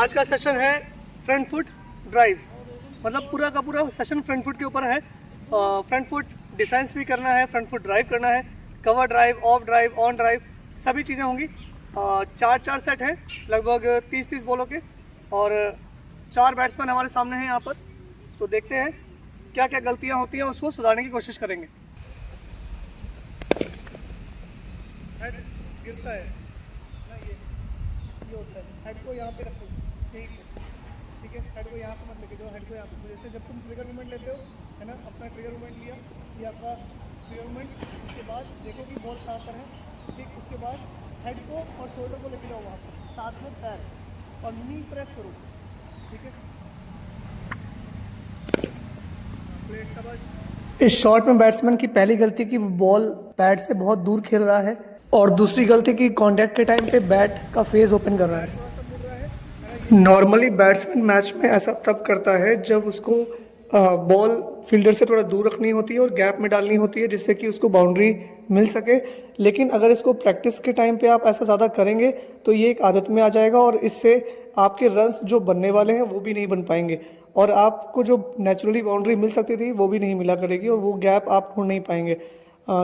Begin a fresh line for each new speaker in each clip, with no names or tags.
आज का सेशन है फ्रंट फुट ड्राइव्स, मतलब पूरा का पूरा सेशन फ्रंट फुट के ऊपर है। फ्रंट फुट डिफेंस भी करना है, फ्रंट फुट ड्राइव करना है, cover drive, of drive, on drive, सभी चीज़ें होंगी। चार सेट हैं लगभग 30 बॉलों के, और 4 बैट्समैन हमारे सामने हैं यहाँ पर। तो देखते हैं क्या क्या गलतियाँ होती हैं, उसको सुधारने की कोशिश करेंगे। हेड गिरता है ना, ये होता है। हेड को यहाँ पे रखो, ठीक है, हेड को यहाँ पे मत लेके जाओ, हेड को यहाँ पे। जैसे जब तुम ट्रिगर मूवमेंट लेते हो, है ना, अपना ट्रिगर मूवमेंट लिया, ये आपका ट्रिगर मूवमेंट। उसके बाद देखो कि बॉल कहाँ पर है, ठीक। उसके बाद हेड को और शोल्डर को लेके जाओ वहाँ पर, साथ में पैर और नी प्रेस करो, ठीक है। प्लेट का बाद इस शॉट में बैट्समैन की पहली गलती की वो बॉल बैट से बहुत दूर खेल रहा है, और दूसरी गलती की कॉन्टैक्ट के टाइम पे बैट का फेस ओपन कर रहा है। नॉर्मली बैट्समैन मैच में ऐसा तब करता है जब उसको बॉल फील्डर से थोड़ा दूर रखनी होती है और गैप में डालनी होती है, जिससे कि उसको बाउंड्री मिल सके। लेकिन अगर इसको प्रैक्टिस के टाइम पे आप ऐसा ज़्यादा करेंगे तो ये एक आदत में आ जाएगा, और इससे आपके रन्स जो बनने वाले हैं वो भी नहीं बन पाएंगे, और आपको जो नेचुरली बाउंड्री मिल सकती थी वो भी नहीं मिला करेगी, और वो गैप आप ढूंढ नहीं पाएंगे।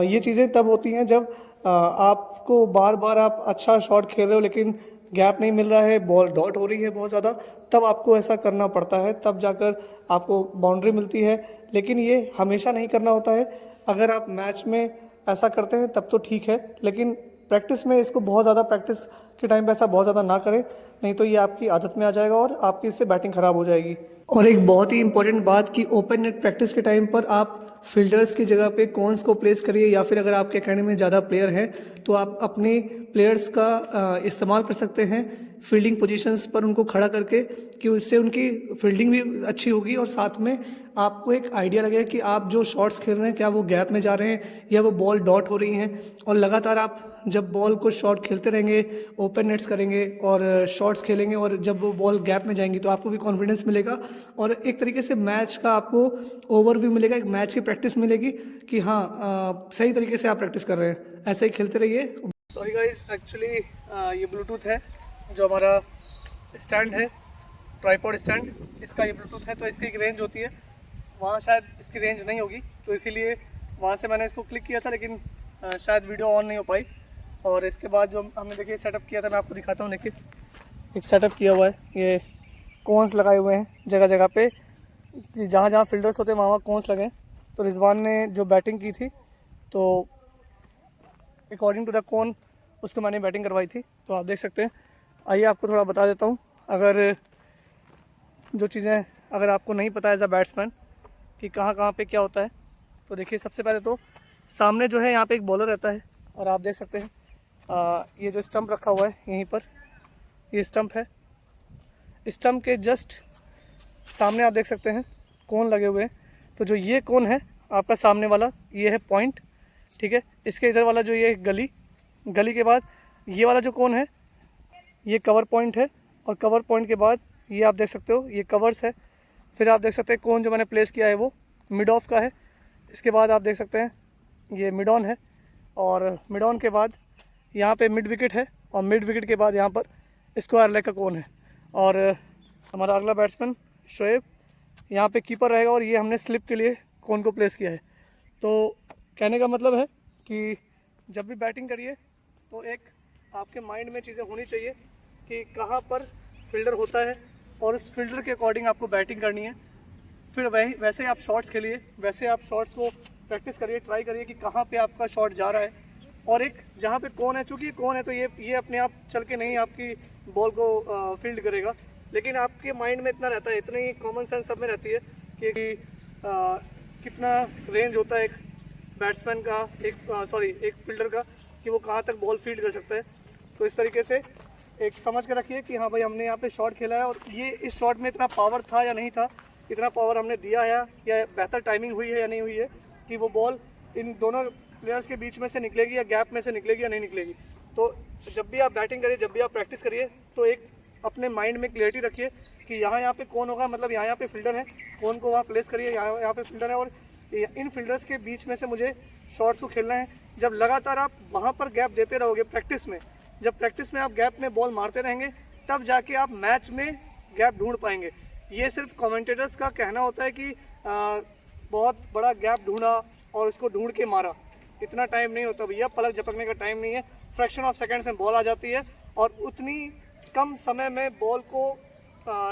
ये चीज़ें तब होती हैं जब आपको बार बार आप अच्छा शॉट खेल रहे हो लेकिन गैप नहीं मिल रहा है, बॉल डॉट हो रही है बहुत ज़्यादा, तब आपको ऐसा करना पड़ता है, तब जाकर आपको बाउंड्री मिलती है। लेकिन ये हमेशा नहीं करना होता है। अगर आप मैच में ऐसा करते हैं तब तो ठीक है, लेकिन प्रैक्टिस में इसको बहुत ज़्यादा, प्रैक्टिस के टाइम पे ऐसा बहुत ज़्यादा ना करें, नहीं तो ये आपकी आदत में आ जाएगा और आपकी इससे बैटिंग ख़राब हो जाएगी। और एक बहुत ही इंपॉर्टेंट बात कि ओपन नेट प्रैक्टिस के टाइम पर आप फील्डर्स की जगह पे कॉन्स को प्लेस करिए, या फिर अगर आपके अकेडमी में ज़्यादा प्लेयर हैं तो आप अपने प्लेयर्स का इस्तेमाल कर सकते हैं फील्डिंग पोजीशंस पर उनको खड़ा करके, कि उससे उनकी फील्डिंग भी अच्छी होगी, और साथ में आपको एक आइडिया लगेगा कि आप जो शॉट्स खेल रहे हैं क्या वो गैप में जा रहे हैं या वो बॉल डॉट हो रही हैं। और लगातार आप जब बॉल को शॉट खेलते रहेंगे, ओपन नेट्स करेंगे और शॉट्स खेलेंगे, और जब वो बॉल गैप में जाएंगी तो आपको भी कॉन्फिडेंस मिलेगा, और एक तरीके से मैच का आपको ओवरव्यू मिलेगा, एक मैच की प्रैक्टिस मिलेगी कि हाँ सही तरीके से आप प्रैक्टिस कर रहे हैं। ऐसे ही खेलते रहिए। सॉरी गाइस, एक्चुअली ये ब्लूटूथ है जो हमारा स्टैंड है, ट्राइपॉड स्टैंड, इसका ये ब्लूटूथ है, तो इसकी एक रेंज होती है, वहाँ शायद इसकी रेंज नहीं होगी, तो इसीलिए वहाँ से मैंने इसको क्लिक किया था, लेकिन शायद वीडियो ऑन नहीं हो पाई। और इसके बाद जो हमने देखिए सेटअप किया था, मैं आपको दिखाता हूँ। देखिए एक सेटअप किया हुआ है, ये कोन्स लगाए हुए हैं जगह जगह पे, जहाँ जहाँ फील्डर्स होते हैं वहाँ वहाँ कोन्स लगे हैं। तो रिजवान ने जो बैटिंग की थी, तो अकॉर्डिंग टू द कोन उसको मैंने बैटिंग करवाई थी, तो आप देख सकते हैं। आइए आपको थोड़ा बता देता हूँ, अगर जो चीज़ें अगर आपको नहीं पता है एज अ बैट्समैन कि कहाँ कहाँ पे क्या होता है, तो देखिए सबसे पहले तो सामने जो है यहाँ पे एक बॉलर रहता है, और आप देख सकते हैं ये जो स्टंप रखा हुआ है यहीं पर, ये स्टंप है, स्टंप के जस्ट सामने आप देख सकते हैं कोन लगे हुए हैं। तो जो ये कोन है आपका सामने वाला, ये है पॉइंट, ठीक है। इसके इधर वाला जो ये गली के बाद ये वाला जो कोन है ये कवर पॉइंट है, और कवर पॉइंट के बाद ये आप देख सकते हो ये कवर्स है। फिर आप देख सकते हैं कोन जो मैंने प्लेस किया है वो मिड ऑफ का है। इसके बाद आप देख सकते हैं ये मिड ऑन है, और मिड ऑन के बाद यहाँ पे मिड विकेट है, और मिड विकेट के बाद यहाँ पर स्क्वायर लेग का कोन है। और हमारा अगला बैट्समैन शोएब यहाँ पे कीपर रहेगा, और ये हमने स्लिप के लिए कोन को प्लेस किया है। तो कहने का मतलब है कि जब भी बैटिंग करिए तो एक आपके माइंड में चीज़ें होनी चाहिए कि कहाँ पर फील्डर होता है, और उस फील्डर के अकॉर्डिंग आपको बैटिंग करनी है। फिर वैसे आप शॉट्स खेलिए, वैसे आप शॉट्स को प्रैक्टिस करिए, ट्राई करिए कि कहाँ पे आपका शॉट जा रहा है। और एक जहाँ पे कौन है, चूँकि कौन है तो ये अपने आप चल के नहीं आपकी बॉल को फील्ड करेगा, लेकिन आपके माइंड में इतना रहता है, इतनी कॉमन सेंस सब में रहती है कि कितना रेंज होता है एक बैट्समैन का, एक फील्डर का, कि वो कहाँ तक बॉल फील्ड कर सकता है। तो इस तरीके से एक समझ के रखिए कि हाँ भाई हमने यहाँ पे शॉट खेला है, और ये इस शॉट में इतना पावर था या नहीं था, इतना पावर हमने दिया है या बेहतर टाइमिंग हुई है या नहीं हुई है, कि वो बॉल इन दोनों प्लेयर्स के बीच में से निकलेगी या गैप में से निकलेगी या नहीं निकलेगी। तो जब भी आप बैटिंग करिए, जब भी आप प्रैक्टिस करिए, तो एक अपने माइंड में क्लियरिटी रखिए कि यहाँ पे कौन होगा, मतलब यहाँ पे फील्डर है, कौन को वहाँ प्लेस करिए, यहाँ पे फील्डर है, और इन फील्डर्स के बीच में से मुझे शॉट्स को खेलना है। जब लगातार आप वहाँ पर गैप देते रहोगे प्रैक्टिस में, जब प्रैक्टिस में आप गैप में बॉल मारते रहेंगे, तब जाके आप मैच में गैप ढूंढ पाएंगे। ये सिर्फ कमेंटेटर्स का कहना होता है कि बहुत बड़ा गैप ढूंढा और उसको ढूंढ के मारा। इतना टाइम नहीं होता भैया, पलक झपकने का टाइम नहीं है। फ्रैक्शन ऑफ सेकेंड्स में बॉल आ जाती है और उतनी कम समय में बॉल को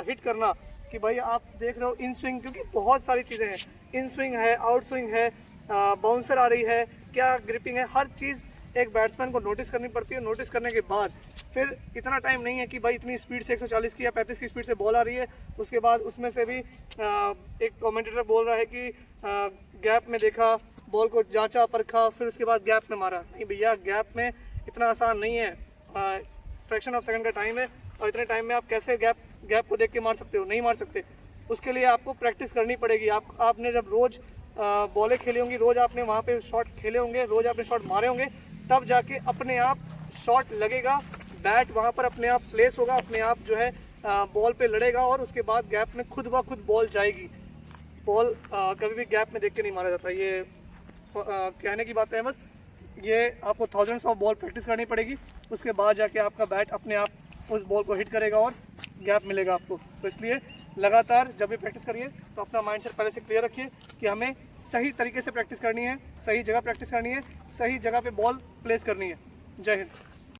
हिट करना कि भाई आप देख रहे हो इन स्विंग, क्योंकि बहुत सारी चीज़ें हैं, इन स्विंग है, आउट स्विंग है, बाउंसर आ रही है, क्या ग्रिपिंग है, हर चीज़ एक बैट्समैन को नोटिस करनी पड़ती है। नोटिस करने के बाद फिर इतना टाइम नहीं है कि भाई इतनी स्पीड से 140 की या 35 की स्पीड से बॉल आ रही है, उसके बाद उसमें से भी एक कमेंटेटर बोल रहा है कि गैप में देखा, बॉल को जांचा परखा, फिर उसके बाद गैप में मारा। नहीं भैया, गैप में इतना आसान नहीं है, फ्रैक्शन ऑफ सेकंड का टाइम है और इतने टाइम में आप कैसे गैप को देख के मार सकते हो? नहीं मार सकते। उसके लिए आपको प्रैक्टिस करनी पड़ेगी। आपने जब रोज़ बॉलें खेली होंगी, रोज़ आपने वहाँ पे शॉट खेले होंगे, रोज़ आपने शॉट मारे होंगे, तब जाके अपने आप शॉट लगेगा, बैट वहाँ पर अपने आप प्लेस होगा, अपने आप जो है बॉल पे लड़ेगा और उसके बाद गैप में खुद ब खुद बॉल जाएगी। बॉल कभी भी गैप में देख के नहीं मारा जाता। ये कहने की बात है बस। ये आपको थाउजेंड्स ऑफ बॉल प्रैक्टिस करनी पड़ेगी, उसके बाद जाके आपका बैट अपने आप उस बॉल को हिट करेगा और गैप मिलेगा आपको। तो इसलिए लगातार जब भी प्रैक्टिस करिए तो अपना माइंडसेट पहले से क्लियर रखिए कि हमें सही तरीके से प्रैक्टिस करनी है, सही जगह प्रैक्टिस करनी है, सही जगह पे बॉल प्लेस करनी है। जय हिंद।